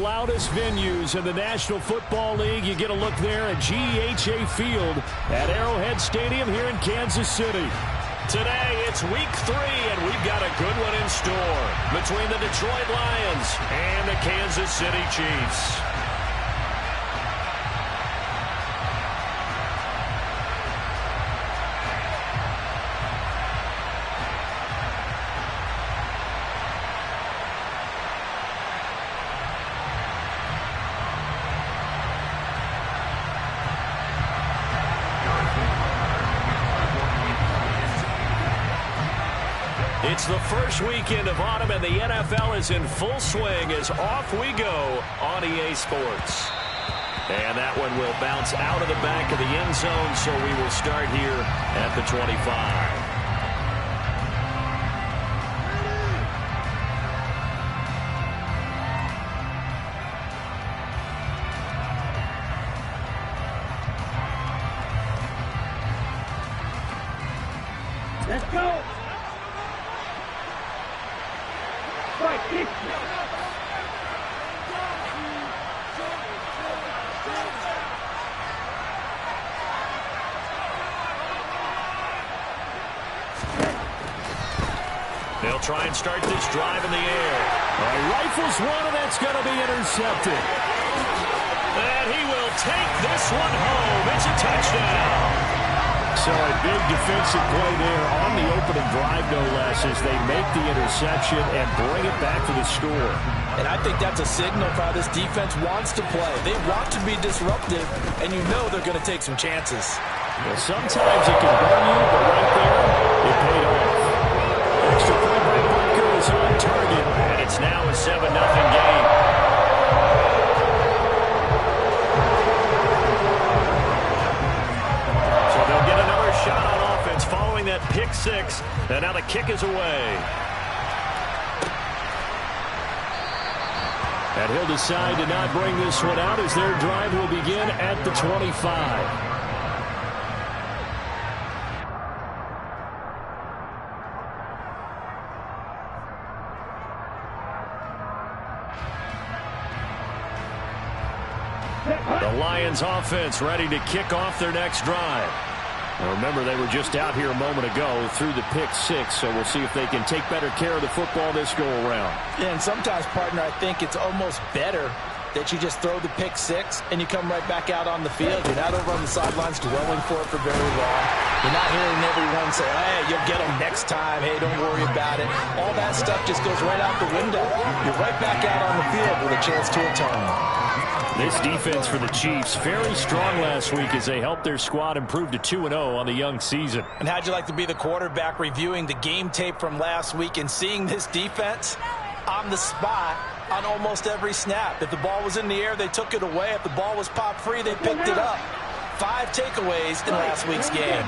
loudest venues in the National Football League. You get a look there at GEHA Field at Arrowhead Stadium here in Kansas City. Today, it's week 3, and we've got a good one in store between the Detroit Lions and the Kansas City Chiefs. It's the first weekend of autumn, and the NFL is in full swing as off we go on EA Sports. And that one will bounce out of the back of the end zone, so we will start here at the 25. Let's go! They'll try and start this drive in the air. Rifles one, and that's going to be intercepted. And he will take this one home. It's a touchdown. So a big defensive play there on the opening drive, no less, as they make the interception and bring it back for the score. And I think that's a signal for how this defense wants to play. They want to be disruptive, and you know they're going to take some chances. Well, sometimes it can burn you, but right there, it paid off. Extra point by Parker is on target, and it's now a 7-0 game. So they'll get another shot on offense following that pick six, and now the kick is away. And he'll decide to not bring this one out as their drive will begin at the 25. The Lions offense ready to kick off their next drive. Now remember, they were just out here a moment ago through the pick six, so we'll see if they can take better care of the football this go-around. Yeah, and sometimes, partner, I think it's almost better that you just throw the pick six and you come right back out on the field. You're not over on the sidelines dwelling for it for very long. You're not hearing everyone say, hey, you'll get them next time. Hey, don't worry about it. All that stuff just goes right out the window. You're right back out on the field with a chance to atone. This defense for the Chiefs, very strong last week as they helped their squad improve to 2-0 on the young season. And how'd you like to be the quarterback reviewing the game tape from last week and seeing this defense on the spot on almost every snap? If the ball was in the air, they took it away. If the ball was popped free, they picked it up. 5 takeaways in last week's game.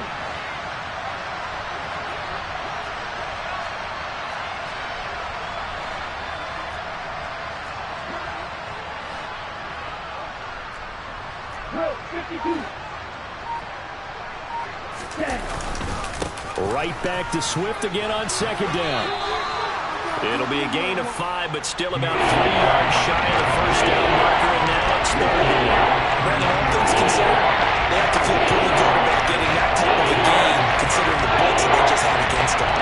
Right back to Swift again on second down. It'll be a gain of 5, but still about 3 yards shy of the first down marker, and now it's third down. Brandon, all things considered, they have to feel pretty good about getting that type of a gain, considering the blitz that they just had against them.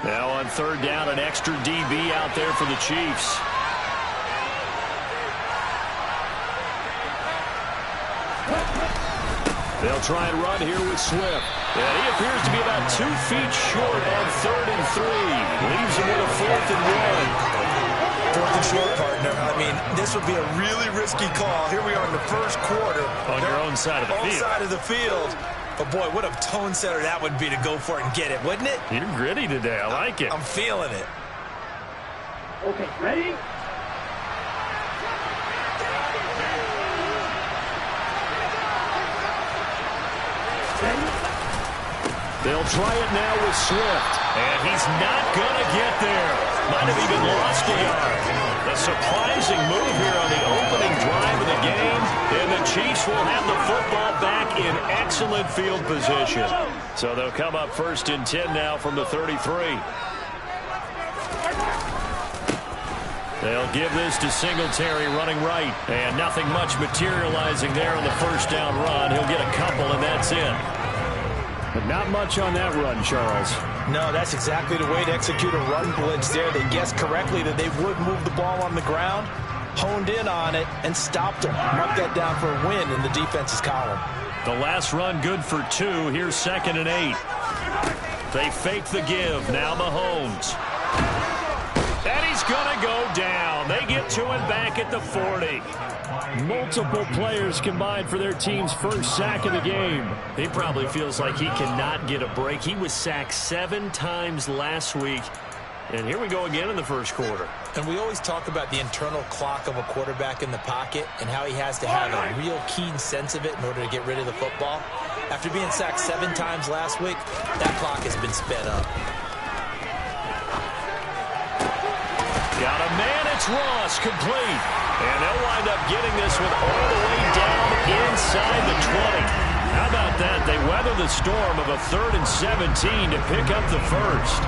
Now on third down, an extra DB out there for the Chiefs. They'll try and run here with Swift. And he appears to be about 2 feet short on 3rd and 3. Leaves him with a 4th and 1. 4th and short, partner. I mean, this would be a really risky call. Here we are in the first quarter. On your own side of the field. Own side of the field. But, boy, what a tone setter that would be to go for it and get it, wouldn't it? You're gritty today. I like it. I'm feeling it. Okay, ready? They'll try it now with Swift. And he's not going to get there. Might have even lost a yard. A surprising move here on the opening drive of the game. And the Chiefs will have the football back in excellent field position. So they'll come up 1st and 10 now from the 33. They'll give this to Singletary running right. And nothing much materializing there on the first down run. He'll get a couple, and that's it. But not much on that run, Charles. No, that's exactly the way to execute a run blitz there. They guessed correctly that they would move the ball on the ground, honed in on it, and stopped them. Mark that down for a win in the defense's column. The last run good for 2. Here's 2nd and 8. They fake the give. Now Mahomes. And he's going to go down. They get to him back at the 40. Multiple players combined for their team's first sack of the game. He probably feels like he cannot get a break. He was sacked 7 times last week. And here we go again in the first quarter. And we always talk about the internal clock of a quarterback in the pocket and how he has to have a real keen sense of it in order to get rid of the football. After being sacked 7 times last week, that clock has been sped up. Got a man, it's Ross, complete. And they'll wind up getting this one all the way down inside the 20. How about that? They weather the storm of a 3rd and 17 to pick up the first.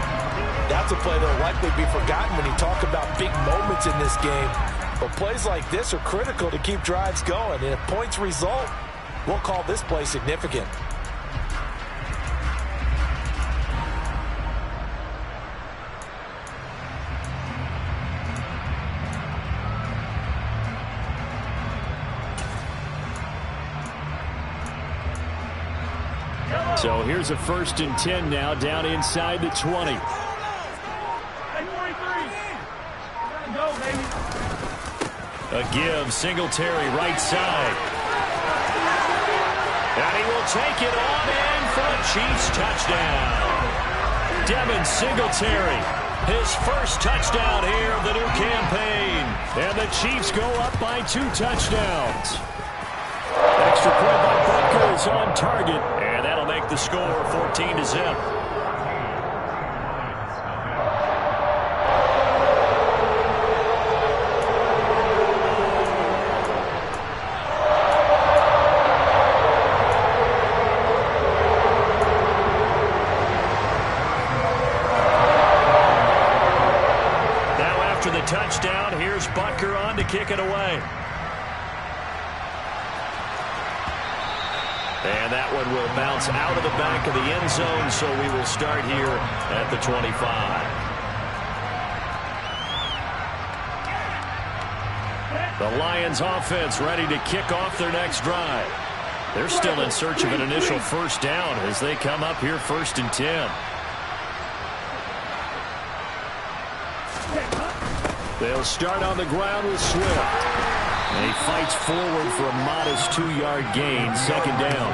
That's a play that will likely be forgotten when you talk about big moments in this game. But plays like this are critical to keep drives going. And if points result, we'll call this play significant. So here's a 1st and 10 now down inside the 20. A give, Singletary right side. And he will take it on in for a Chiefs touchdown. Devin Singletary, his first touchdown here of the new campaign. And the Chiefs go up by 2 touchdowns. Extra point by Butker is on target. And that'll make the score 14-0. Now after the touchdown, here's Butker on to kick it away. And that one will bounce out of the back of the end zone, so we will start here at the 25. The Lions offense ready to kick off their next drive. They're still in search of an initial first down as they come up here 1st and 10. They'll start on the ground with Swift. And he fights forward for a modest 2-yard gain, 2nd down.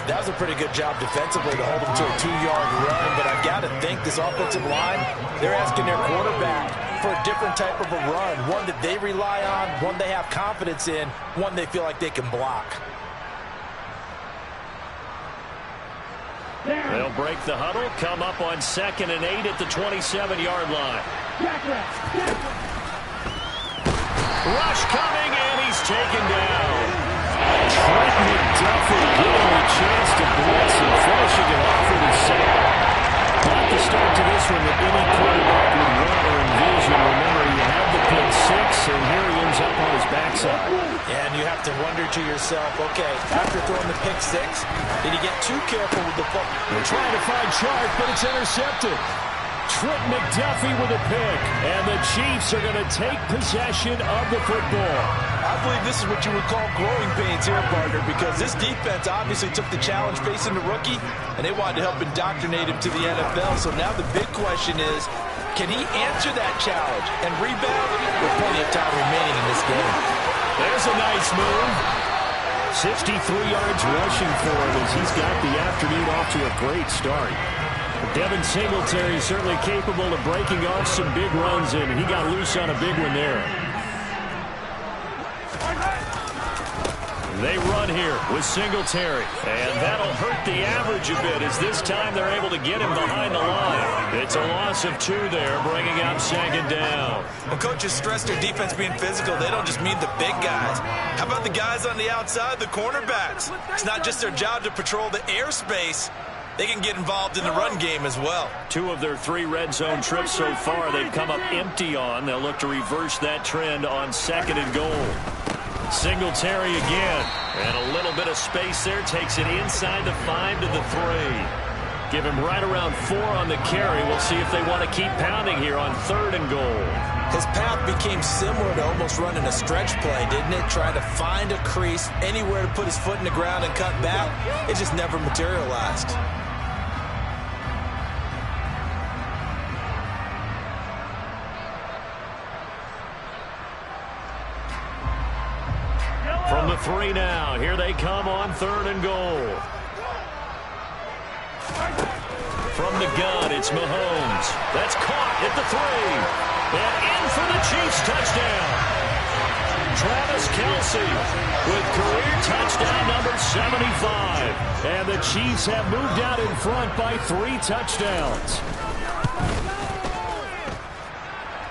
That was a pretty good job defensively to hold him to a 2-yard run, but I've got to think this offensive line, they're asking their quarterback for a different type of a run, one that they rely on, one they have confidence in, one they feel like they can block. They'll break the huddle, come up on 2nd and 8 at the 27-yard line. Rush coming, and he's taken down. Trent McDuffie getting a chance to blitz and finishing it off with his sack. Not the start to this one that any quarterback would want or envision. Remember, you have the pick 6, and here he ends up on his backside. And you have to wonder to yourself, okay, after throwing the pick 6, did he get too careful with the ball? They're trying to find Chark, but it's intercepted. Trent McDuffie with a pick, and the Chiefs are going to take possession of the football. I believe this is what you would call growing pains here, partner, because this defense obviously took the challenge facing the rookie, and they wanted to help indoctrinate him to the NFL. So now the big question is, can he answer that challenge and rebound with plenty of time remaining in this game? There's a nice move. 63 yards rushing for him as he's got the afternoon off to a great start. Devin Singletary is certainly capable of breaking off some big runs, and he got loose on a big one there. They run here with Singletary. And that'll hurt the average a bit as this time they're able to get him behind the line. It's a loss of 2 there, bringing out 2nd down. When coaches stress their defense being physical, they don't just mean the big guys. How about the guys on the outside, the cornerbacks? It's not just their job to patrol the airspace. They can get involved in the run game as well. 2 of their 3 red zone trips so far they've come up empty on. They'll look to reverse that trend on 2nd and goal. Singletary again. And a little bit of space there. Takes it inside the 5 to the 3. Give him right around 4 on the carry. We'll see if they want to keep pounding here on 3rd and goal. His path became similar to almost running a stretch play, didn't it? Trying to find a crease, anywhere to put his foot in the ground and cut back. It just never materialized. From the 3 now, here they come on 3rd and goal. From the gun, it's Mahomes. That's caught at the 3. And in for the Chiefs touchdown. Travis Kelce with career touchdown number 75. And the Chiefs have moved out in front by 3 touchdowns.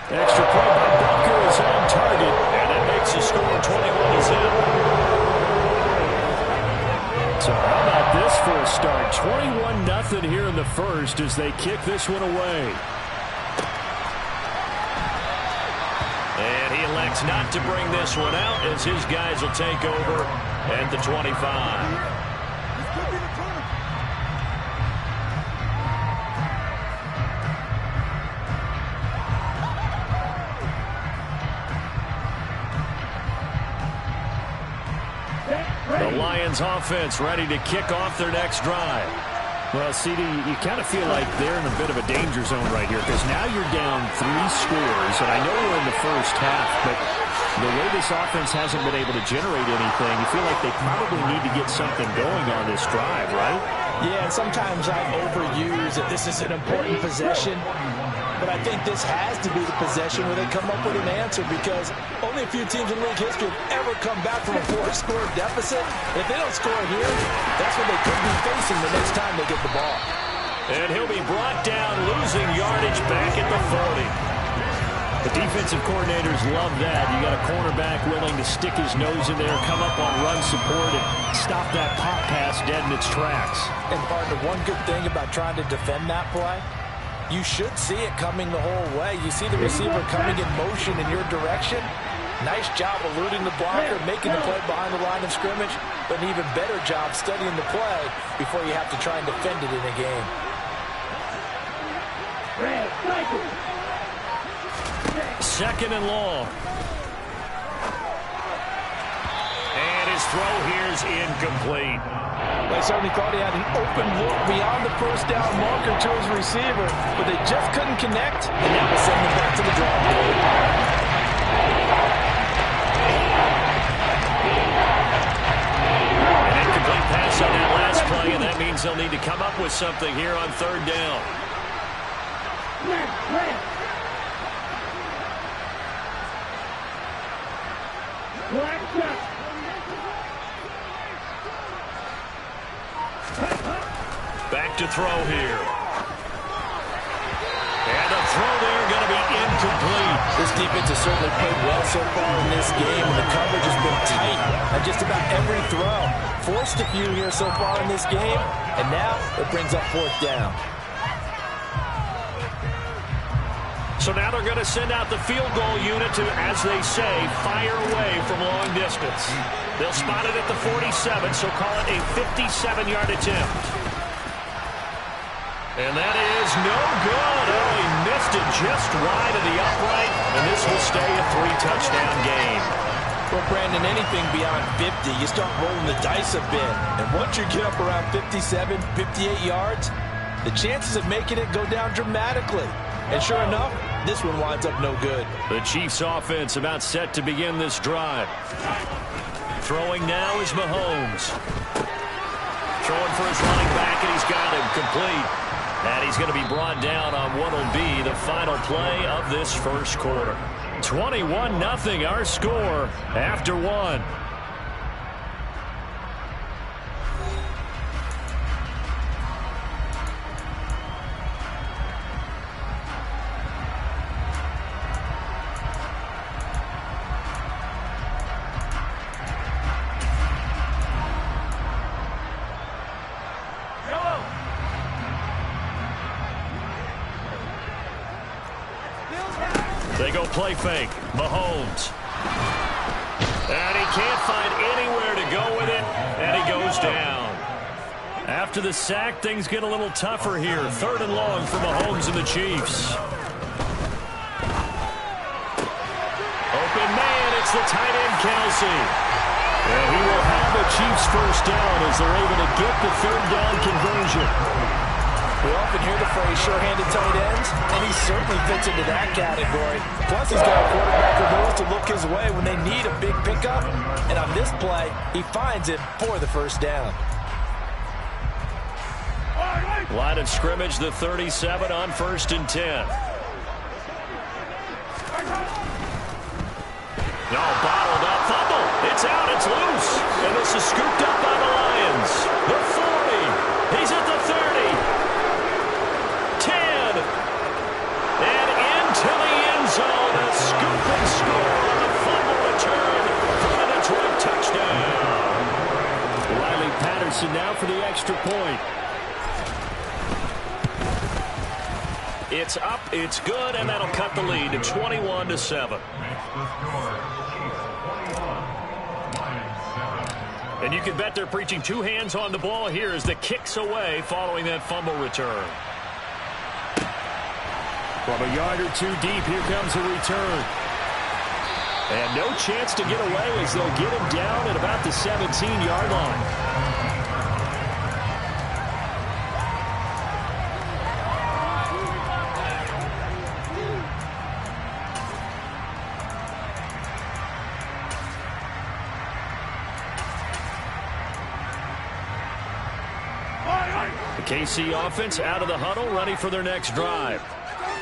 Extra point by Butker is on target. And that makes the score 21-0. So how about this for a start? 21-0 here in the first as they kick this one away. And he elects not to bring this one out as his guys will take over at the 25. The Lions offense ready to kick off their next drive. Well, CD, you kind of feel like they're in a bit of a danger zone right here because now you're down 3 scores, and I know we're in the first half, but the way this offense hasn't been able to generate anything, you feel like they probably need to get something going on this drive, right? Yeah, and sometimes I overuse that this is an important possession, but I think this has to be the possession where they come up with an answer because only a few teams in league history have ever come back from a 4-score deficit. If they don't score here, that's what they could be facing the next time they get the ball. And he'll be brought down, losing yardage back at the 40. The defensive coordinators love that. You got a cornerback willing to stick his nose in there, come up on run support, and stop that pop pass dead in its tracks. And partner, one good thing about trying to defend that play, you should see it coming the whole way. You see the receiver coming in motion in your direction. Nice job eluding the blocker, making the play behind the line of scrimmage, but an even better job studying the play before you have to try and defend it in a game. Second and long. And his throw here is incomplete. They certainly thought he had an open look beyond the first down marker to his receiver, but they just couldn't connect, and that will send them back to the drawing board. An incomplete pass on that last play, and that means they'll need to come up with something here on 3rd down. Back to throw here. And the throw there going to be incomplete. This defense has certainly played well so far in this game, and the coverage has been tight on just about every throw. Forced a few here so far in this game, and now it brings up 4th down. So now they're going to send out the field goal unit to, as they say, fire away from long distance. They'll spot it at the 47, so call it a 57-yard attempt. And that is no good. Oh, he missed it just wide of the upright, and this will stay a 3-touchdown game. Well, Brandon, anything beyond 50, you start rolling the dice a bit. And once you get up around 57, 58 yards, the chances of making it go down dramatically. And sure enough, this one winds up no good. The Chiefs offense about set to begin this drive. Throwing now is Mahomes. Throwing for his running back, and he's got him complete. And he's going to be brought down on what will be the final play of this first quarter. 21-0 our score after 1. They go play fake. Mahomes. And he can't find anywhere to go with it, and he goes down. After the sack, things get a little tougher here. 3rd and long for Mahomes and the Chiefs. Open man, it's the tight end, Kelsey. And he will have the Chiefs first down as they're able to get the 3rd down conversion. We often hear the phrase sure-handed tight ends, and he certainly fits into that category. Plus, he's got a quarterback who knows to look his way when they need a big pickup. And on this play, he finds it for the first down. Line of scrimmage, the 37 on 1st and 10. No, bottled up, fumble. It's out, it's loose. And this is scooped up by the Lions. The 40. He's at the 30. 10. And into the end zone. A scoop and score on the fumble return for the Detroit touchdown. Riley Patterson now for the extra point. It's up, it's good, and that'll cut the lead to 21-7. And you can bet they're preaching 2 hands on the ball here as the kick's away following that fumble return. From a yard or 2 deep, here comes a return. And no chance to get away as they'll get him down at about the 17-yard line. The KC offense out of the huddle, ready for their next drive.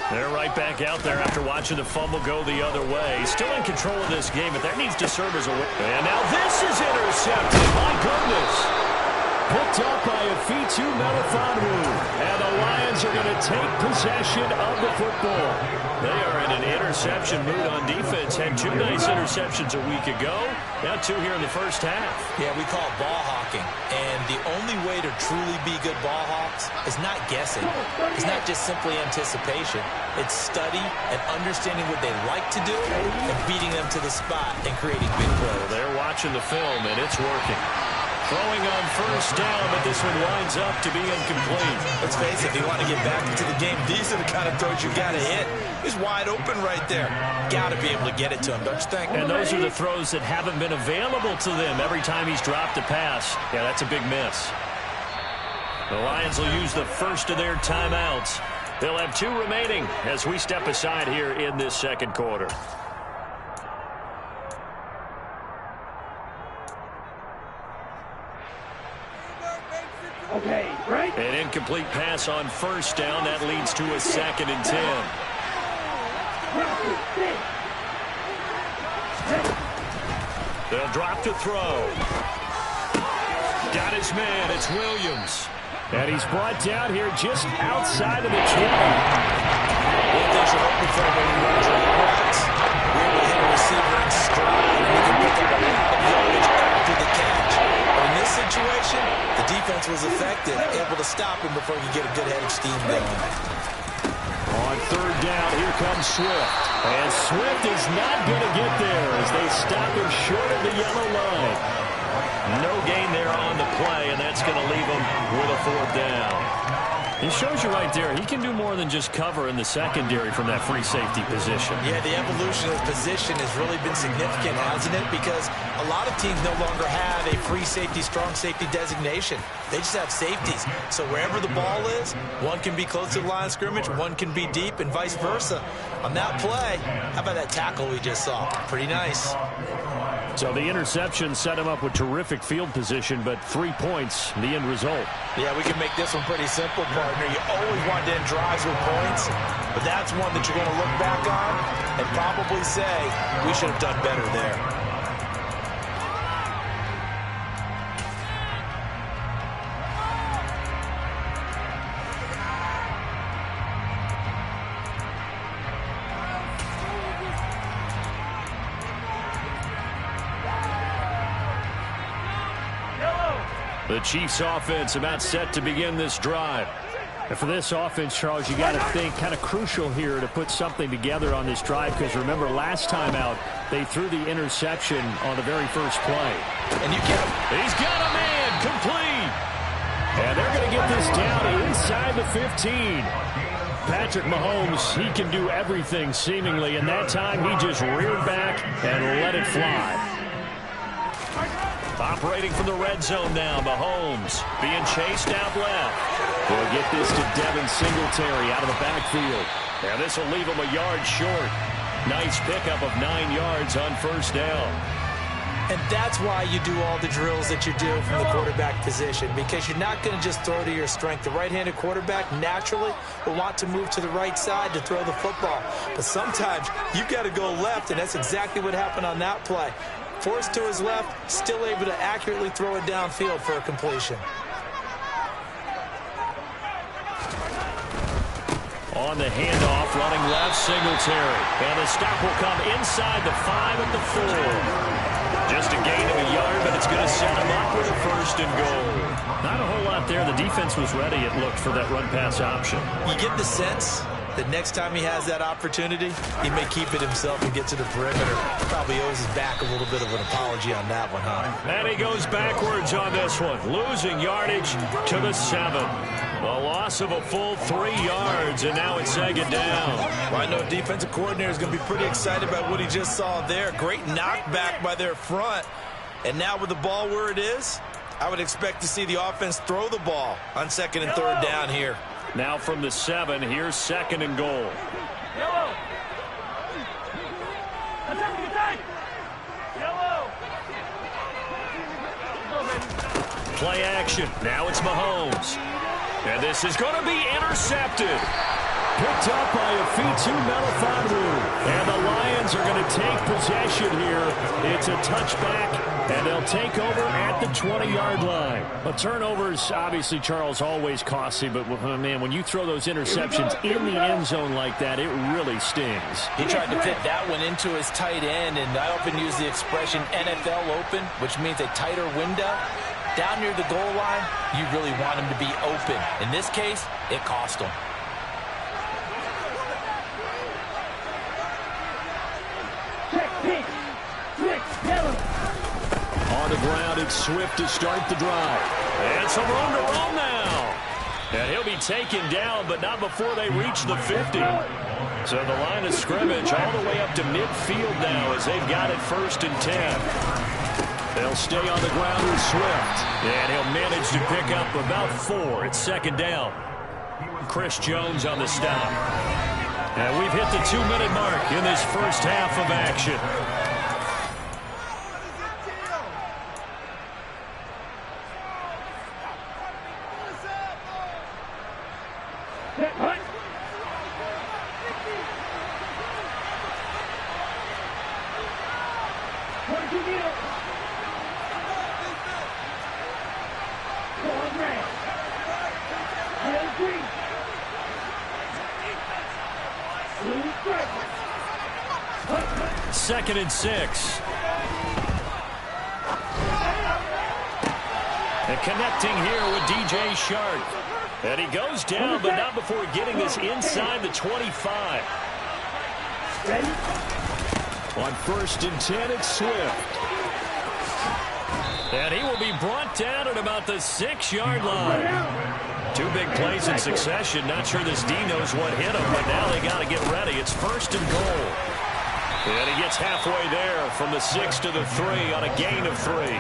They're right back out there after watching the fumble go the other way. Still in control of this game, but that needs to serve as a win. And now this is intercepted. My goodness. Picked up by Afitu Melifonwu. And the Lions are going to take possession of the football. They are in an interception mood on defense. Had 2 nice interceptions a week ago. Now 2 here in the first half. Yeah, we call it ball hawking. And the only way to truly be good ball hawks is not guessing. It's not just simply anticipation. It's study and understanding what they like to do and beating them to the spot and creating big plays. They're watching the film, and it's working. Throwing on first down, but this one winds up to be incomplete. Let's face it, if you want to get back into the game, these are the kind of throws you got to hit. He's wide open right there. Got to be able to get it to him, don't you think? And those are the throws that haven't been available to them every time he's dropped a pass. Yeah, that's a big miss. The Lions will use the first of their timeouts. They'll have 2 remaining as we step aside here in this second quarter. Okay, right? An incomplete pass on first down. That leads to a 2nd and 10. They'll drop to throw. Got his man. It's Williams. And he's brought down here just outside of the 20. One thing you're hoping for when you run drag routes, you're able to hit a receiver in stride, and you can pick up a lot of yardage after the catch. But in this situation, the defense was effective, able to stop him before he could get a good head of steam going. On 3rd down, here comes Swift. And Swift is not going to get there as they stop him short of the yellow line. No gain there on the play, and that's going to leave him with a 4th down. He shows you right there, he can do more than just cover in the secondary from that free safety position. Yeah, the evolution of position has really been significant, hasn't it? Because a lot of teams no longer have a free safety, strong safety designation. They just have safeties. So wherever the ball is, one can be close to the line of scrimmage, one can be deep, and vice versa. On that play, how about that tackle we just saw? Pretty nice. So the interception set him up with terrific field position, but 3 points, the end result. Yeah, we can make this one pretty simple, partner. You always want to end drives with points, but that's one that you're going to look back on and probably say, we should have done better there. The Chiefs offense about set to begin this drive. And for this offense, Charles, you got to think kind of crucial here to put something together on this drive, because remember last time out they threw the interception on the very first play. And you get him. He's got a man complete. And they're going to get this down inside the 15. Patrick Mahomes, he can do everything seemingly, and that time he just reared back and let it fly. Operating from the red zone now, Mahomes being chased out left. We'll get this to Devin Singletary out of the backfield. And this will leave him a yard short. Nice pickup of 9 yards on first down. And that's why you do all the drills that you do from the quarterback position, because you're not going to just throw to your strength. The right-handed quarterback naturally will want to move to the right side to throw the football. But sometimes you've got to go left, and that's exactly what happened on that play. Forced to his left, still able to accurately throw it downfield for a completion. On the handoff, running left, Singletary. And the stop will come inside the 5 at the 4. Just a gain of a yard, but it's going to set him up with a first and goal. Not a whole lot there. The defense was ready, it looked, for that run-pass option. You get the sense that next time he has that opportunity, he may keep it himself and get to the perimeter. Probably owes his back a little bit of an apology on that one, huh? And he goes backwards on this one, losing yardage to the 7. A loss of a full 3 yards, and now it's second down. Well, I know defensive coordinator is going to be pretty excited about what he just saw there. Great knockback by their front. And now with the ball where it is, I would expect to see the offense throw the ball on second and third down here. Now from the 7, here's second and goal. Yellow. Attack. Yellow. Play action. Now it's Mahomes. And this is going to be intercepted. Picked up by a Fitu Melifonwu. And the Lions are going to take possession here. It's a touchback, and they'll take over at the 20-yard line. A turnover's obviously, Charles, always costly, but, man, when you throw those interceptions in the end zone like that, it really stings. He tried to fit that one into his tight end, and I often use the expression NFL open, which means a tighter window. Down near the goal line, you really want him to be open. In this case, it cost him. On the ground, it's Swift to start the drive. And some room to run now. And he'll be taken down, but not before they reach the 50. So the line of scrimmage all the way up to midfield now as they've got it first and 10. They'll stay on the ground with Swift. And he'll manage to pick up about 4. It's second down. Chris Jones on the stop. And we've hit the 2-minute mark in this first half of action. Second and 6. And connecting here with DJ Shark. And he goes down, but not before getting this inside the 25. On first and 10, it's Swift. And he will be brought down at about the 6-yard line. 2 big plays in succession. Not sure this D knows what hit him, but now they got to get ready. It's first and goal. And he gets halfway there from the 6 to the 3 on a gain of 3.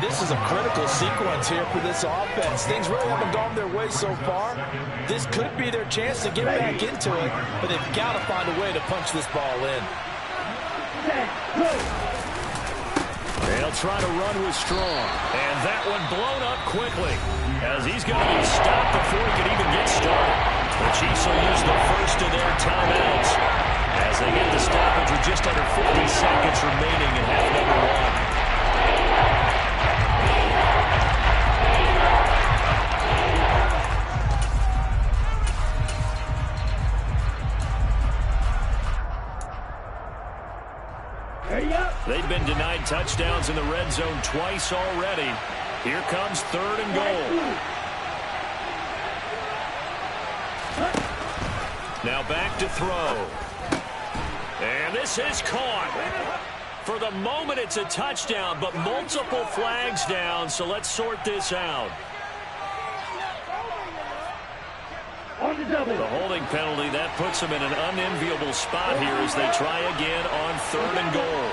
This is a critical sequence here for this offense. Things really haven't gone their way so far. This could be their chance to get back into it, but they've got to find a way to punch this ball in. They'll try to run with Strong. And that one blown up quickly as he's going to be stopped before he can even get started. The Chiefs will use the first of their timeouts as they get the stoppage with just under 50 seconds remaining in half number 1. They've been denied touchdowns in the red zone twice already. Here comes third and goal. Now back to throw. And this is caught. For the moment, it's a touchdown, but multiple flags down, so let's sort this out. The holding penalty, that puts them in an unenviable spot here as they try again on 3rd and goal.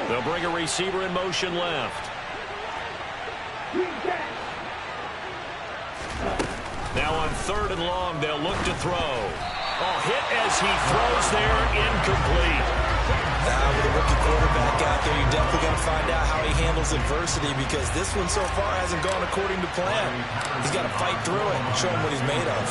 They'll bring a receiver in motion left. Now on 3rd and long, they'll look to throw. Oh, hit as he throws there, incomplete. With a rookie quarterback out there, you're definitely going to find out how he handles adversity because this one so far hasn't gone according to plan. He's got to fight through it and show him what he's made of.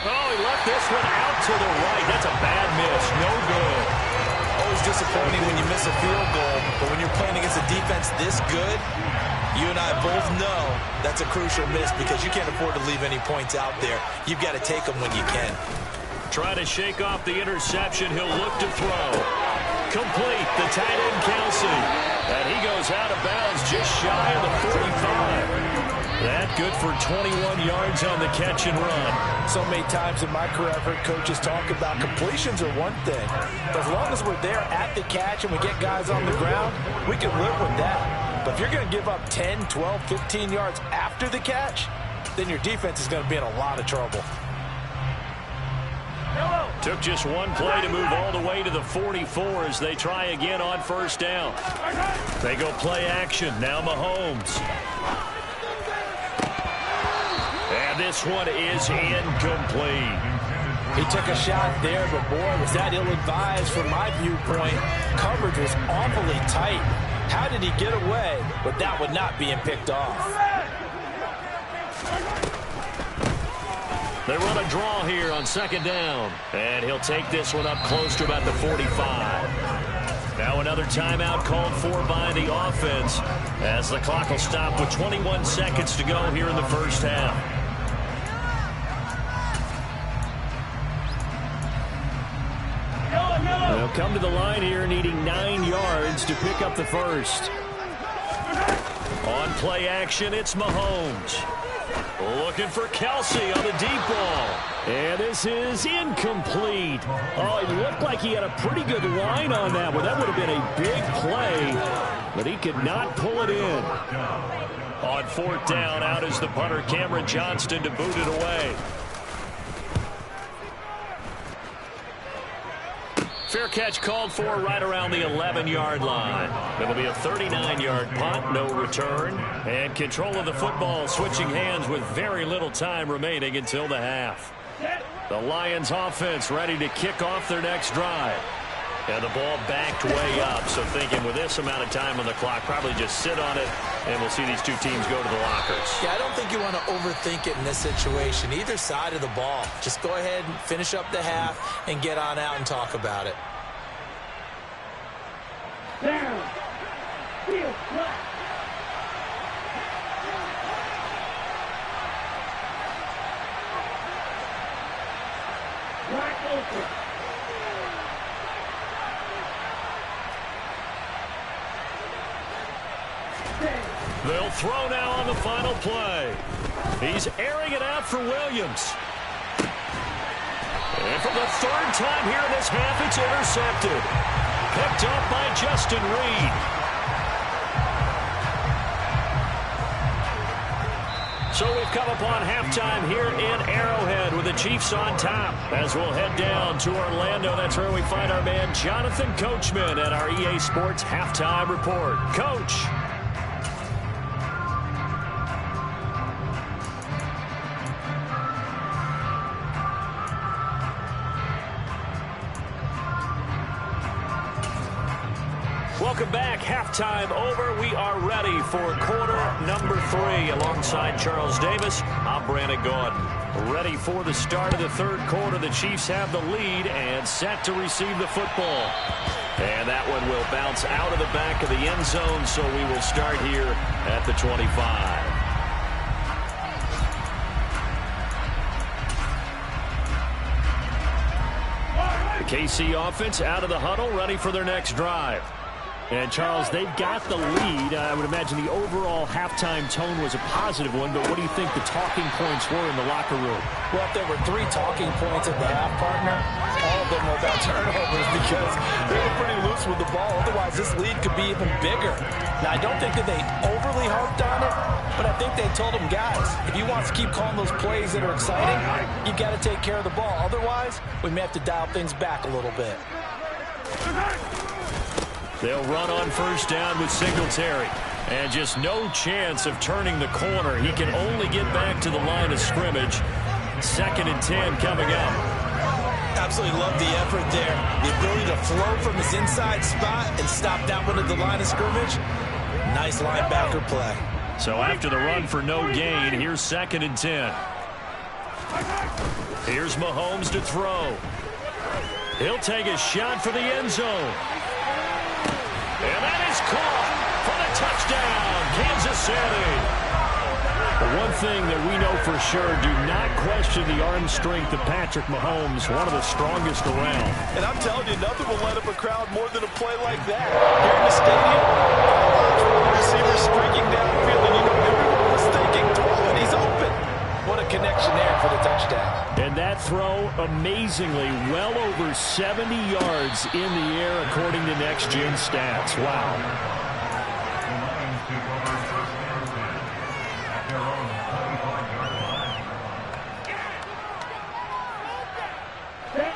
Oh, he left this one out to the right. That's a bad miss. No good. Always disappointing when you miss a field goal, but when you're playing against a defense this good, you and I both know that's a crucial miss because you can't afford to leave any points out there. You've got to take them when you can. Try to shake off the interception. He'll look to throw. Complete. The tight end, Kelsey. And he goes out of bounds just shy of the 45. That good for 21 yards on the catch and run. So many times in my career, I've heard coaches talk about completions are one thing. But as long as we're there at the catch and we get guys on the ground, we can live with that. But if you're going to give up 10, 12, 15 yards after the catch, then your defense is going to be in a lot of trouble. Took just one play to move all the way to the 44 as they try again on 1st down. They go play action. Now Mahomes. And this one is incomplete. He took a shot there, but boy, was that ill-advised from my viewpoint. Coverage was awfully tight. How did he get away with that one not being picked off? They run a draw here on 2nd down. And he'll take this one up close to about the 45. Now another timeout called for by the offense as the clock will stop with 21 seconds to go here in the 1st half. They'll come to the line here needing 9 yards to pick up the 1st. On play action, it's Mahomes. Looking for Kelsey on the deep ball. And this is incomplete. Oh, it looked like he had a pretty good line on that one. That would have been a big play, but he could not pull it in. On 4th down, out is the punter, Cameron Johnston, to boot it away. Fair catch called for right around the 11-yard line. It'll be a 39-yard punt, no return. And control of the football switching hands with very little time remaining until the half. The Lions offense ready to kick off their next drive. And the ball backed way up, so thinking with this amount of time on the clock, probably just sit on it, and we'll see these two teams go to the lockers. Yeah, I don't think you want to overthink it in this situation. Either side of the ball. Just go ahead and finish up the half and get on out and talk about it. Down. Field flat. Right open. They'll throw now on the final play. He's airing it out for Williams. And for the 3rd time here in this half, it's intercepted. Picked up by Justin Reed. So we've come upon halftime here in Arrowhead with the Chiefs on top. As we'll head down to Orlando, that's where we find our man Jonathan Coachman at our EA Sports Halftime Report. Coach. Welcome back. Halftime over. We are ready for quarter number 3. Alongside Charles Davis, I'm Brandon Gordon. Ready for the start of the 3rd quarter. The Chiefs have the lead and set to receive the football. And that one will bounce out of the back of the end zone, so we will start here at the 25. KC offense out of the huddle, ready for their next drive. And, Charles, they've got the lead. I would imagine the overall halftime tone was a positive one, but what do you think the talking points were in the locker room? Well, if there were 3 talking points at the half, partner, all of them were about turnovers because they were pretty loose with the ball. Otherwise, this lead could be even bigger. Now, I don't think that they overly harped on it, but I think they told them, guys, if you want to keep calling those plays that are exciting, you've got to take care of the ball. Otherwise, we may have to dial things back a little bit. They'll run on first down with Singletary. And just no chance of turning the corner. He can only get back to the line of scrimmage. 2nd and 10 coming up. Absolutely love the effort there. The ability to flow from his inside spot and stop that one at the line of scrimmage. Nice linebacker play. So after the run for no gain, here's 2nd and 10. Here's Mahomes to throw. He'll take a shot for the end zone. And that is caught for the touchdown, Kansas City. One thing that we know for sure, do not question the arm strength of Patrick Mahomes, one of the strongest around. And I'm telling you, nothing will light up a crowd more than a play like that. Here in the stadium, all eyes were on the receiver streaking downfield, and you know everyone was thinking, throw it, he's open. What a connection there for the touchdown. And that throw, amazingly, well over 70 yards in the air, according to Next Gen Stats. Wow.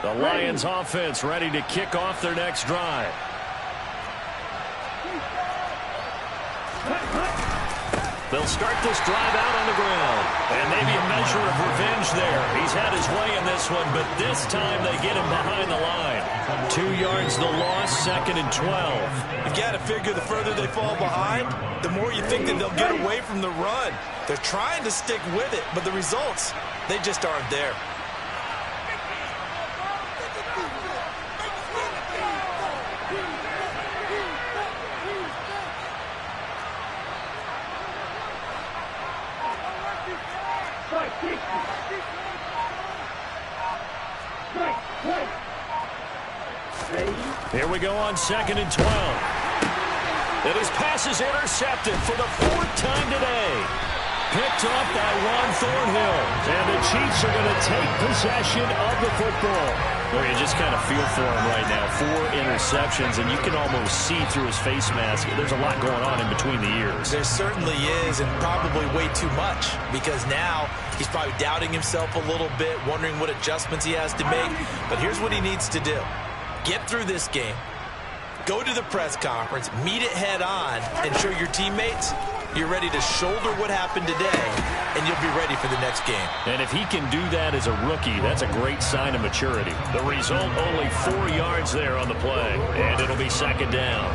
The Lions offense ready to kick off their next drive. They'll start this drive out on the ground. And maybe a measure of revenge there. He's had his way in this one, but this time they get him behind the line. 2 yards the loss, 2nd and 12. You got to figure the further they fall behind, the more you think that they'll get away from the run. They're trying to stick with it, but the results, they just aren't there. Here we go on 2nd and 12. And his pass is intercepted for the 4th time today. Picked off by Juan Thornhill. And the Chiefs are going to take possession of the football. Well, you just kind of feel for him right now. 4 interceptions, and you can almost see through his face mask. There's a lot going on in between the ears. There certainly is, and probably way too much, because now he's probably doubting himself a little bit, wondering what adjustments he has to make. But here's what he needs to do. Get through this game, go to the press conference, meet it head on, and show your teammates you're ready to shoulder what happened today, and you'll be ready for the next game. And if he can do that as a rookie, that's a great sign of maturity. The result, only 4 yards there on the play, and it'll be 2nd down.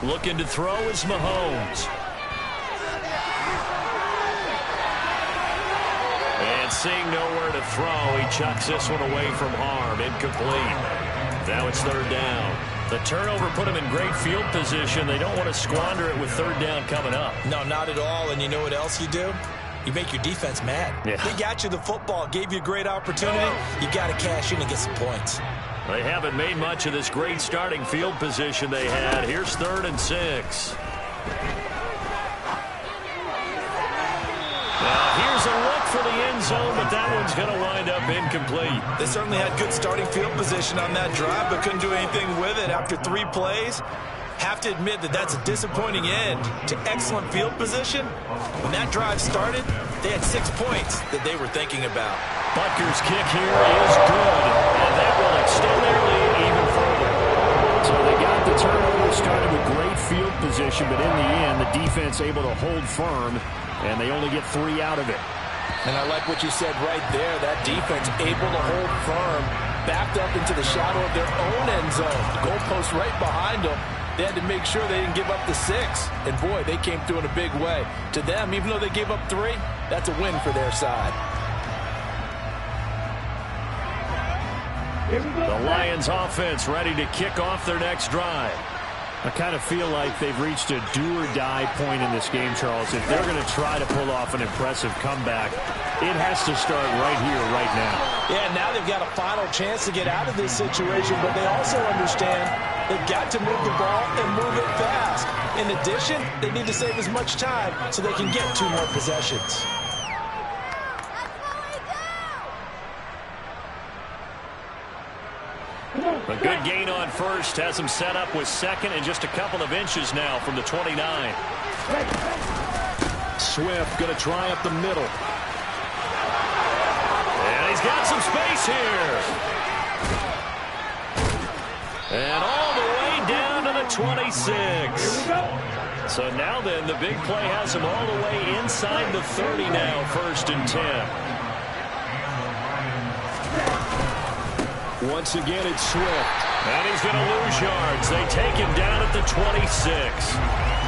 Looking to throw is Mahomes. And seeing nowhere to throw, he chucks this one away from harm. Incomplete. Now it's 3rd down. The turnover put him in great field position. They don't want to squander it with 3rd down coming up. No, not at all. And you know what else you do? You make your defense mad. Yeah. They got you the football, gave you a great opportunity. You got to cash in and get some points. They haven't made much of this great starting field position they had. Here's 3rd and 6. Now here's a look for the end zone, but that one's going to wind up incomplete. They certainly had good starting field position on that drive, but couldn't do anything with it after 3 plays. Have to admit that that's a disappointing end to excellent field position. When that drive started, they had 6 points that they were thinking about. Butker's kick here is good, and that will extend their lead even further. So they got the turnover, started with great field position, but in the end, the defense able to hold firm, and they only get 3 out of it. And I like what you said right there. That defense able to hold firm, backed up into the shadow of their own end zone. The goalpost right behind them. They had to make sure they didn't give up the 6. And, boy, they came through in a big way. To them, even though they gave up 3, that's a win for their side. The Lions offense ready to kick off their next drive. I kind of feel like they've reached a do-or-die point in this game, Charles. If they're going to try to pull off an impressive comeback, it has to start right here, right now. Yeah, now they've got a final chance to get out of this situation, but they also understand they've got to move the ball and move it fast. In addition, they need to save as much time so they can get 2 more possessions. A good gain on first has him set up with second and just a couple of inches now from the 29. Swift going to try up the middle. And he's got some space here. And all the way down to the 26. So now then, the big play has him all the way inside the 30 now, 1st and 10. Once again, it's Swift. And he's going to lose yards. They take him down at the 26.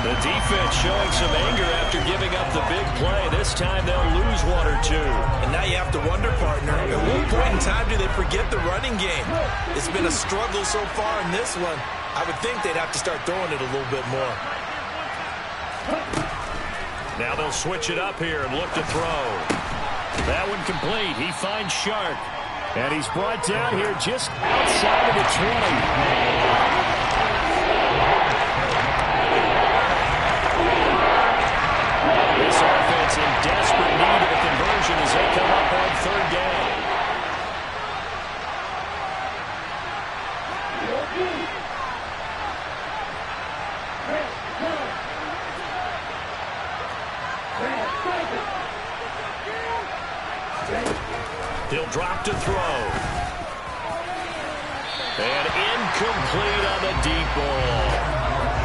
The defense showing some anger after giving up the big play. This time they'll lose 1 or 2. And now you have to wonder, partner, at what point in time do they forget the running game? It's been a struggle so far in this one. I would think they'd have to start throwing it a little bit more. Now they'll switch it up here and look to throw. That one complete. He finds Shark. And he's brought down here just outside of the 20. This offense in desperate need of a conversion as they come up on 3rd down. He'll drop to throw. And incomplete on the deep ball.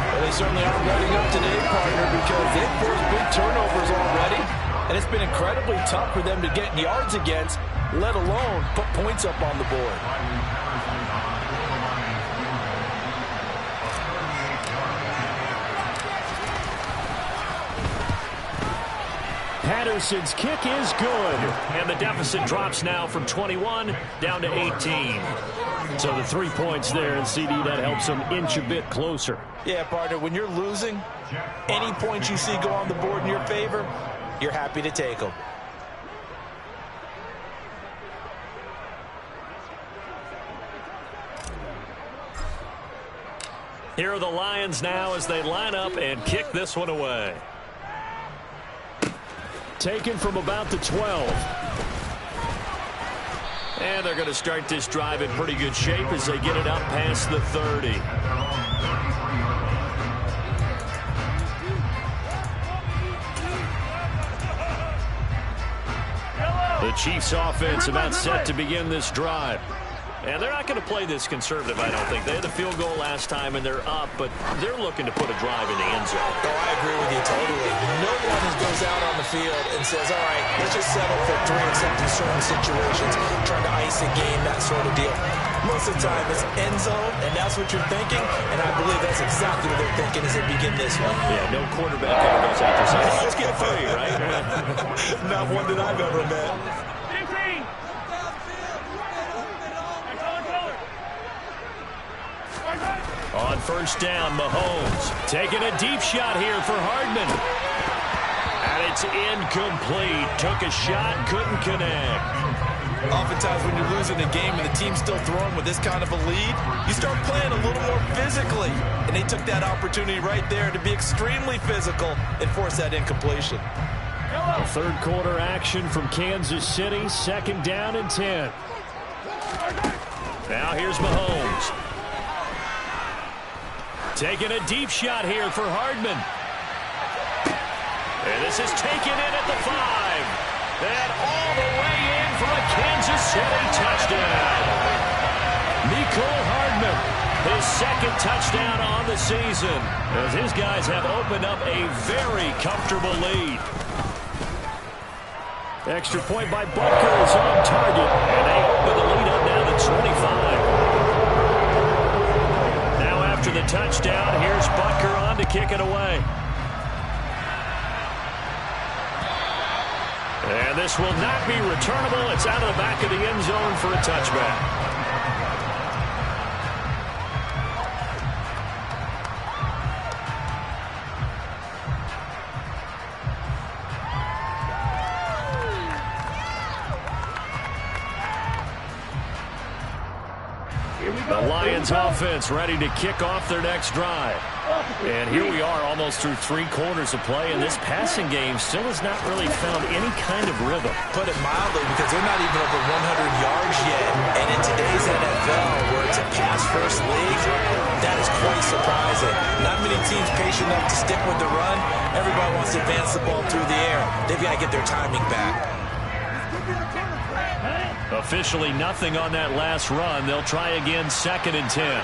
Well, they certainly aren't letting up today, partner, because they've forced big turnovers already. And it's been incredibly tough for them to get yards against, let alone put points up on the board. Patterson's kick is good. And the deficit drops now from 21 down to 18. So the 3 points there, and CD, that helps them inch a bit closer. Yeah, partner, when you're losing, any points you see go on the board in your favor, you're happy to take them. Here are the Lions now as they line up and kick this one away. Taken from about the 12. And they're going to start this drive in pretty good shape as they get it up past the 30. The Chiefs offense about set to begin this drive. And they're not going to play this conservative, I don't think. They had the field goal last time, and they're up, but they're looking to put a drive in the end zone. Oh, I agree with you totally. No one goes out on the field and says, all right, let's just settle for 3 except in certain situations, trying to ice a game, that sort of deal. Most of the time, it's end zone, and that's what you're thinking, and I believe that's exactly what they're thinking as they begin this one. Yeah, no quarterback ever goes out there saying, hey, let's get 3, right? Not one that I've ever met. On 1st down, Mahomes taking a deep shot here for Hardman. And it's incomplete. Took a shot, couldn't connect. Oftentimes when you're losing a game and the team's still throwing with this kind of a lead, you start playing a little more physically. And they took that opportunity right there to be extremely physical and force that incompletion. 3rd quarter action from Kansas City. 2nd down and 10. Now here's Mahomes. Taking a deep shot here for Hardman. And this is taken in at the 5. And all the way in for a Kansas City touchdown. Mecole Hardman, his 2nd touchdown on the season, as his guys have opened up a very comfortable lead. Extra point by Butker is on target. And they open the lead up now to 25. After the touchdown, here's Butker on to kick it away. And this will not be returnable. It's out of the back of the end zone for a touchback. The Lions offense ready to kick off their next drive. And here we are almost through 3 quarters of play, and this passing game still has not really found any kind of rhythm. Put it mildly, because they're not even over 100 yards yet. And in today's NFL, where it's a pass-first league, that is quite surprising. Not many teams patient enough to stick with the run. Everybody wants to advance the ball through the air. They've got to get their timing back. Officially nothing on that last run. They'll try again, 2nd and 10.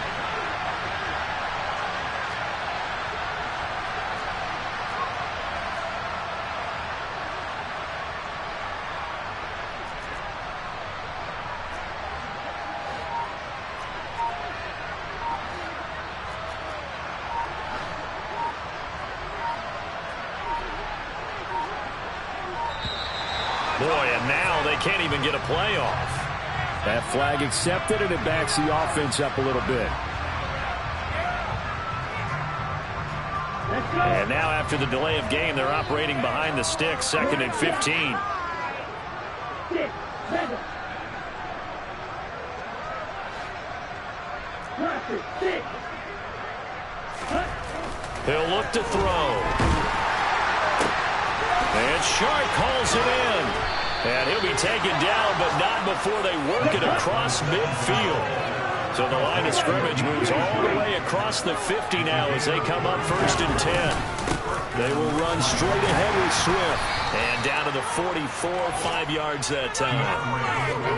Boy, and now they can't even get a play off. That flag accepted, and it backs the offense up a little bit. And now after the delay of game, they're operating behind the sticks, 2nd and 15. He'll look to throw. And Shark calls it in. And he'll be taken down, but not before they work it across midfield. So the line of scrimmage moves all the way across the 50 now as they come up 1st and 10. They will run straight ahead with Swift. And down to the 44, 5 yards that time.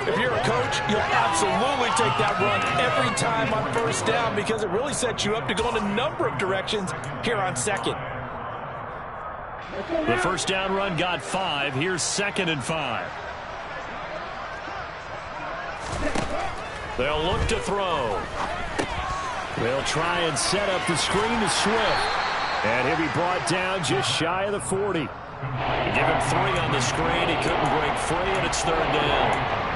If you're a coach, you'll absolutely take that run every time on 1st down, because it really sets you up to go in a number of directions here on 2nd. The 1st down run got 5. Here's 2nd and 5. They'll look to throw. They'll try and set up the screen to Swift. And he'll be brought down just shy of the 40. You give him 3 on the screen. He couldn't break free, and it's 3rd down.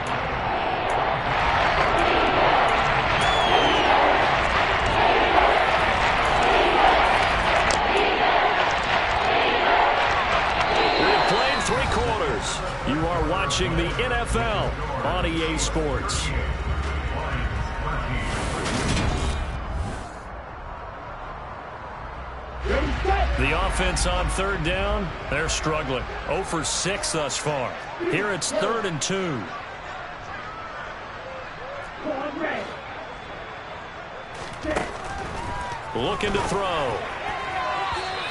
You are watching the NFL on EA Sports. The offense on 3rd down, they're struggling. 0 for 6 thus far. Here it's 3rd and 2. Looking to throw.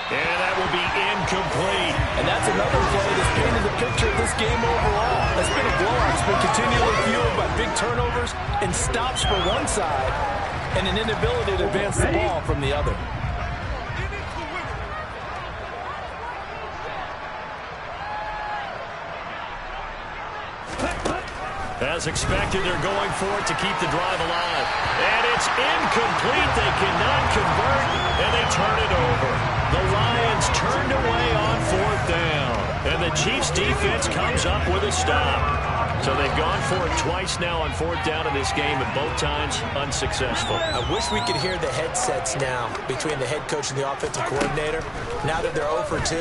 And that will be incomplete. And that's another play that's painted the picture of this game overall. It's been a blowout. It's been continually fueled by big turnovers and stops for one side and an inability to advance the ball from the other. As expected, they're going for it to keep the drive alive. And it's incomplete. They cannot convert, and they turn it over. The Lions turned away on 4th down. And the Chiefs' defense comes up with a stop. So they've gone for it twice now on 4th down in this game, and both times unsuccessful. I wish we could hear the headsets now between the head coach and the offensive coordinator. Now that they're 0 for 2,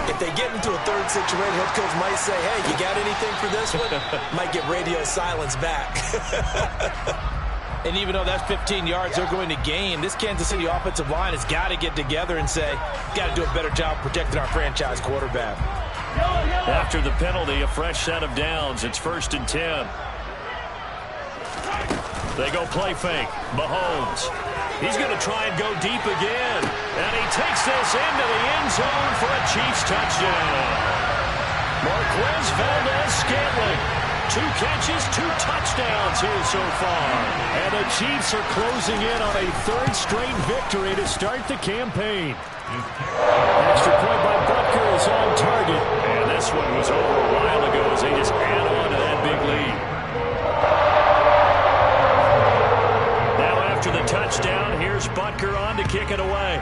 if they get into a 3rd situation, head coach might say, hey, you got anything for this one? Might get radio silence back. And even though that's 15 yards they're going to gain, this Kansas City offensive line has got to get together and say, got to do a better job protecting our franchise quarterback. After the penalty, a fresh set of downs. It's 1st and 10. They go play fake. Mahomes. He's going to try and go deep again. And he takes this into the end zone for a Chiefs touchdown. Marquez Valdez-Scantling. 2 catches, 2 touchdowns here so far. And the Chiefs are closing in on a 3rd straight victory to start the campaign. Extra point by Butker is on target. And this one was over a while ago as they just add on to that big lead. Now after the touchdown, here's Butker on to kick it away.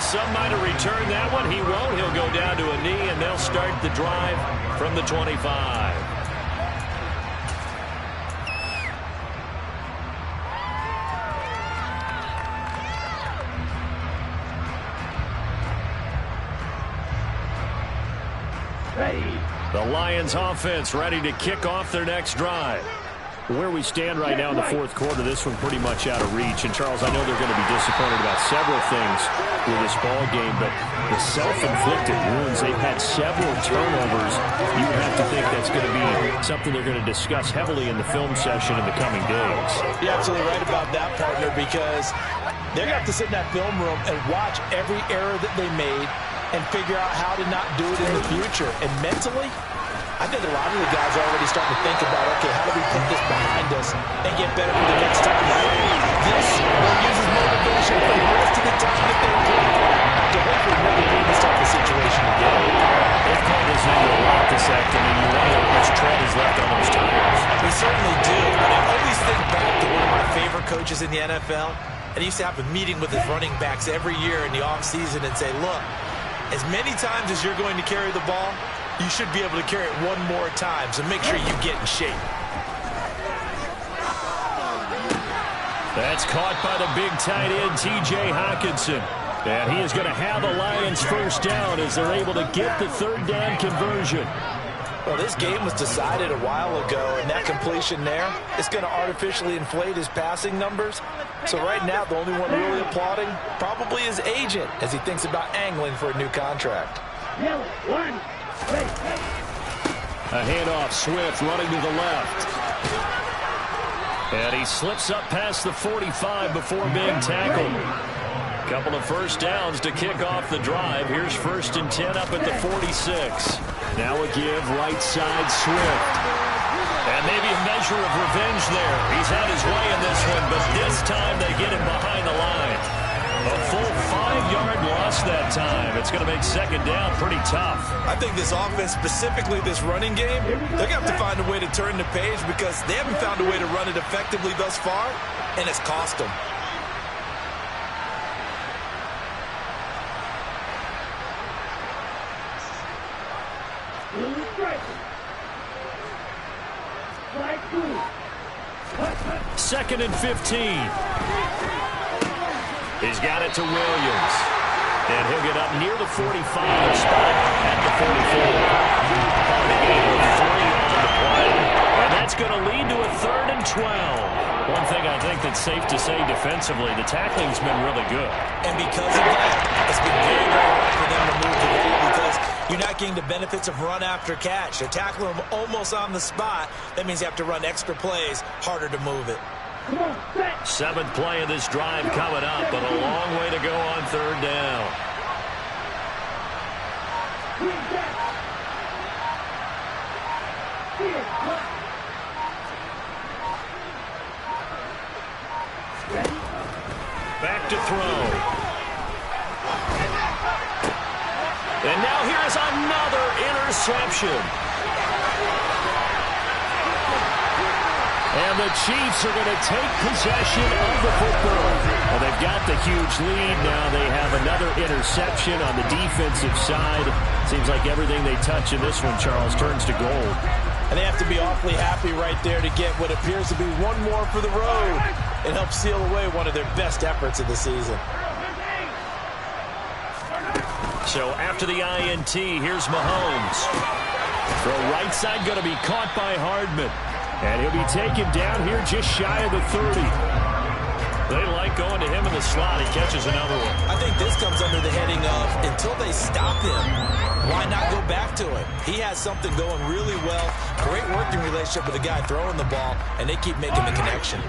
Some might have returned that one. He won't. He'll go down to a knee, and they'll start the drive from the 25. Ready. The Lions offense ready to kick off their next drive. Where we stand right now in the fourth quarter, this one pretty much out of reach. And, Charles, I know they're going to be disappointed about several things with this ball game, but the self-inflicted wounds, they've had several turnovers. You would have to think that's going to be something they're going to discuss heavily in the film session in the coming days. You're absolutely right about that, partner, because they're going to have to sit in that film room and watch every error that they made and figure out how to not do it in the future. And mentally, I think a lot of the guys are already starting to think about, okay, how do we put this behind us and get better for the next time? This will use as motivation for the rest of the time that they play to hopefully never be in this type of situation again. They've called this into a lot this afternoon. You wonder how much tread is left on those tires. We certainly do, but I always think back to one of my favorite coaches in the NFL, and he used to have a meeting with his running backs every year in the offseason and say, look, as many times as you're going to carry the ball, you should be able to carry it one more time, so make sure you get in shape. That's caught by the big tight end, T.J. Hockenson. And he is going to have the Lions first down as they're able to get the third down conversion. Well, this game was decided a while ago, and that completion there is going to artificially inflate his passing numbers. So right now, the only one really applauding probably his agent as he thinks about angling for a new contract. A handoff, Swift running to the left. And he slips up past the 45 before being tackled. Couple of first downs to kick off the drive. Here's 1st and 10 up at the 46. Now a give, right side, Swift. And maybe a measure of revenge there. He's had his way in this one, but this time they get him behind the line. A full 5-yard loss that time. It's going to make second down pretty tough. I think this offense, specifically this running game, they're going to have to find a way to turn the page because they haven't found a way to run it effectively thus far, and it's cost them. Second and 15. He's got it to Williams. And he'll get up near the 45 spot at the 44. Calling a game of 3 on the play. And that's going to lead to a 3rd and 12. One thing I think that's safe to say defensively, the tackling's been really good. And because of that, it's been very, very hard for them to move the ball because you're not getting the benefits of run after catch. They're tackling them almost on the spot. That means you have to run extra plays, harder to move it. 7th play of this drive coming up, but a long way to go on 3rd down. Back to throw. And now here's another interception. And the Chiefs are going to take possession of the football. Well, they've got the huge lead. Now they have another interception on the defensive side. Seems like everything they touch in this one, Charles, turns to gold. And they have to be awfully happy right there to get what appears to be one more for the road. It helps seal away one of their best efforts of the season. So after the INT, here's Mahomes. Throw right side going to be caught by Hardman. And he'll be taken down here just shy of the 30. They like going to him in the slot. He catches another one. I think this comes under the heading of until they stop him, why not go back to it? He has something going really well. Great working relationship with the guy throwing the ball, and they keep making the connection.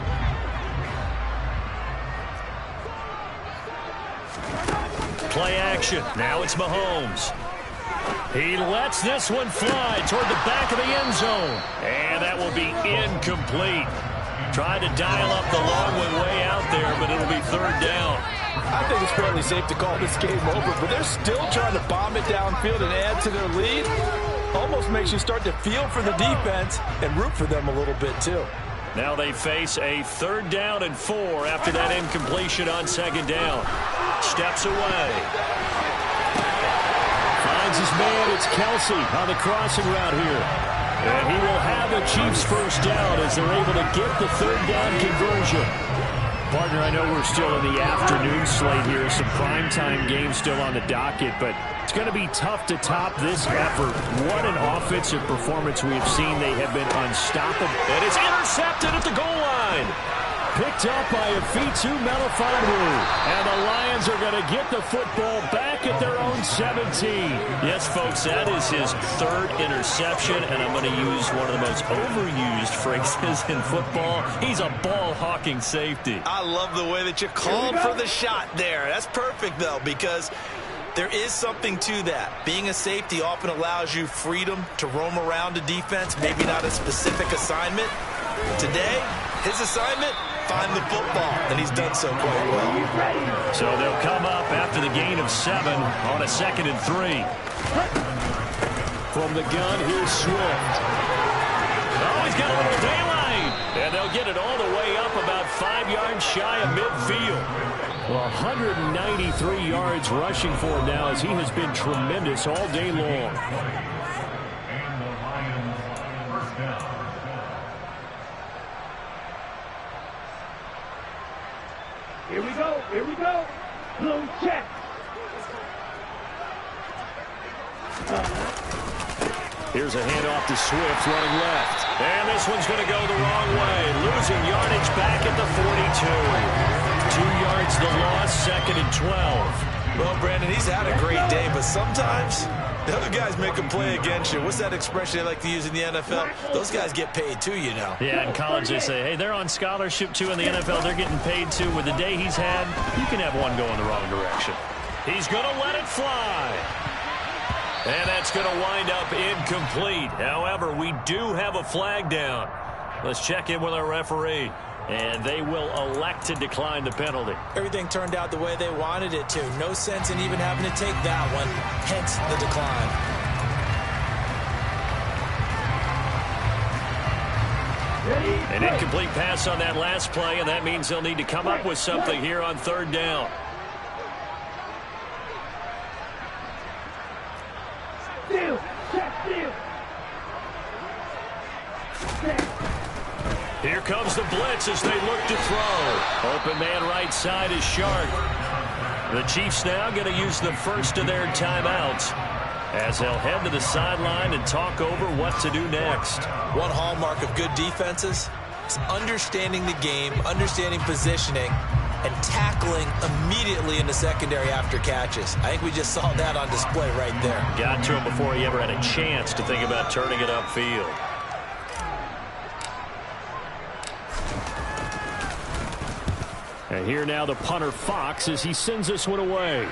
Play action. Now it's Mahomes. He lets this one fly toward the back of the end zone. And that will be incomplete. Tried to dial up the long one way out there, but it'll be 3rd down. I think it's fairly safe to call this game over, but they're still trying to bomb it downfield and add to their lead. Almost makes you start to feel for the defense and root for them a little bit, too. Now they face a 3rd down and 4 after that incompletion on 2nd down. Steps away. Finds his man. It's Kelsey on the crossing route here. And he will have the Chiefs first down as they're able to get the 3rd down conversion. Partner, I know we're still in the afternoon slate here. Some primetime games still on the docket, but it's going to be tough to top this effort. What an offensive performance we have seen. They have been unstoppable. And it's intercepted at the goal line. Picked up by Afitu Melifonwu. And the Lions are going to get the football back at their own 17. Yes, folks, that is his third interception, and I'm going to use one of the most overused phrases in football. He's a ball-hawking safety. I love the way that you called for the shot there. That's perfect, though, because there is something to that. Being a safety often allows you freedom to roam around a defense, maybe not a specific assignment. Today, his assignment, find the football, and he's done so quite well. So they'll come up after the gain of 7 on a 2nd and 3. From the gun, here's Swift. Oh, he's got a little daylight. And they'll get it all the way up about 5 yards shy of midfield. Well, 193 yards rushing for him now as he has been tremendous all day long. Here we go. Here we go. Blue check. Here's a handoff to Swift running left. And this one's going to go the wrong way. Losing yardage back at the 42. 2 yards the loss, 2nd and 12. Well, Brandon, he's had a great day, but sometimes the other guys make a play against you. What's that expression they like to use in the NFL? Those guys get paid too, you know. Yeah, in college they say, hey, they're on scholarship too. In the NFL, they're getting paid too. With the day he's had, you can have one going the wrong direction. He's going to let it fly. And that's going to wind up incomplete. However, we do have a flag down. Let's check in with our referee. And they will elect to decline the penalty. Everything turned out the way they wanted it to. No sense in even having to take that one, hence the decline. An incomplete pass on that last play, and that means they'll need to come up with something here on 3rd down. Steal. Check steal. Here comes the blitz as they look to throw. Open man right side is Shark. The Chiefs now going to use the first of their timeouts as they'll head to the sideline and talk over what to do next. One hallmark of good defenses is understanding the game, understanding positioning, and tackling immediately in the secondary after catches. I think we just saw that on display right there. Got to him before he ever had a chance to think about turning it upfield. And here now the punter Fox as he sends this one away.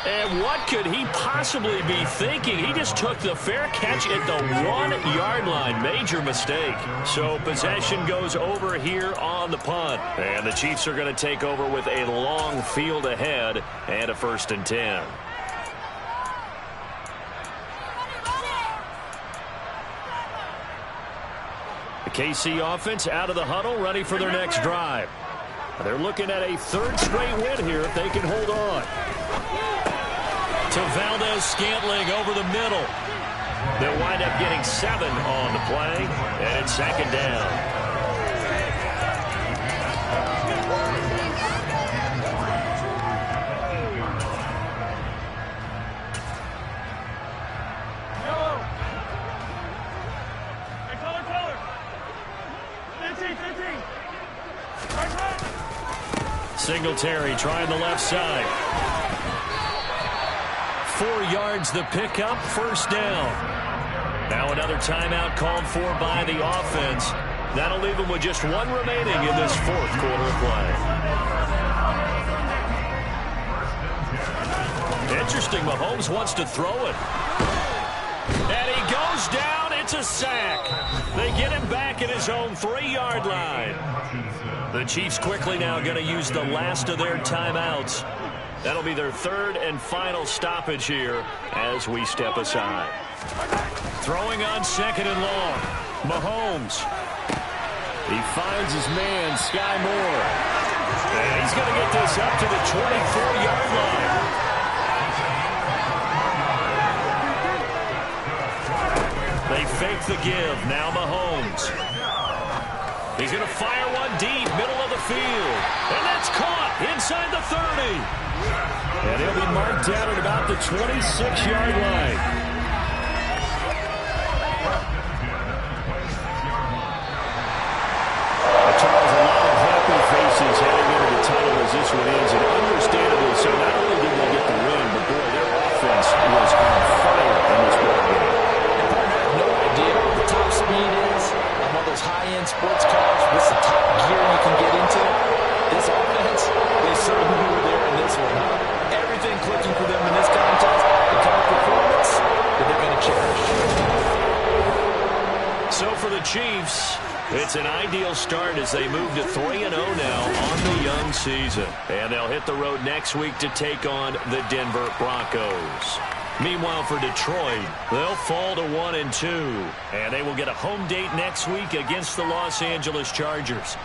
And what could he possibly be thinking? He just took the fair catch at the 1-yard line. Major mistake. So possession goes over here on the punt. And the Chiefs are going to take over with a long field ahead and a 1st and 10. The KC offense out of the huddle, ready for their next drive. They're looking at a 3rd straight win here if they can hold on. To Valdez-Scantling over the middle. They'll wind up getting 7 on the play, and it's 2nd down. Singletary trying the left side. 4 yards the pickup, 1st down. Now another timeout called for by the offense. That'll leave them with just 1 remaining in this 4th quarter of play. Interesting, Mahomes wants to throw it. And he goes down, it's a sack. They get him back at his own 3-yard line. The Chiefs quickly now going to use the last of their timeouts. That'll be their 3rd and final stoppage here as we step aside. Throwing on 2nd and long. Mahomes. He finds his man, Sky Moore. And he's going to get this up to the 24-yard line. They fake the give. Now Mahomes. He's going to fire one deep, middle of the field. And that's caught inside the 30. And he'll be marked down at about the 26-yard line. Charles, a lot of happy faces heading into the tunnel as this one ends, and understandably so. Not only did they get the win, but boy, their offense was on fire in this ball game. I have no idea what the top speed is on one of those high-end sports cars. What's the top gear you can get into? This offense, they certainly were there in this one, huh? Everything clicking for them in this contest, the kind of performance that they're going to cherish. So for the Chiefs, it's an ideal start as they move to 3-0 now on the young season. And they'll hit the road next week to take on the Denver Broncos. Meanwhile, for Detroit, they'll fall to 1-2. And they will get a home date next week against the Los Angeles Chargers.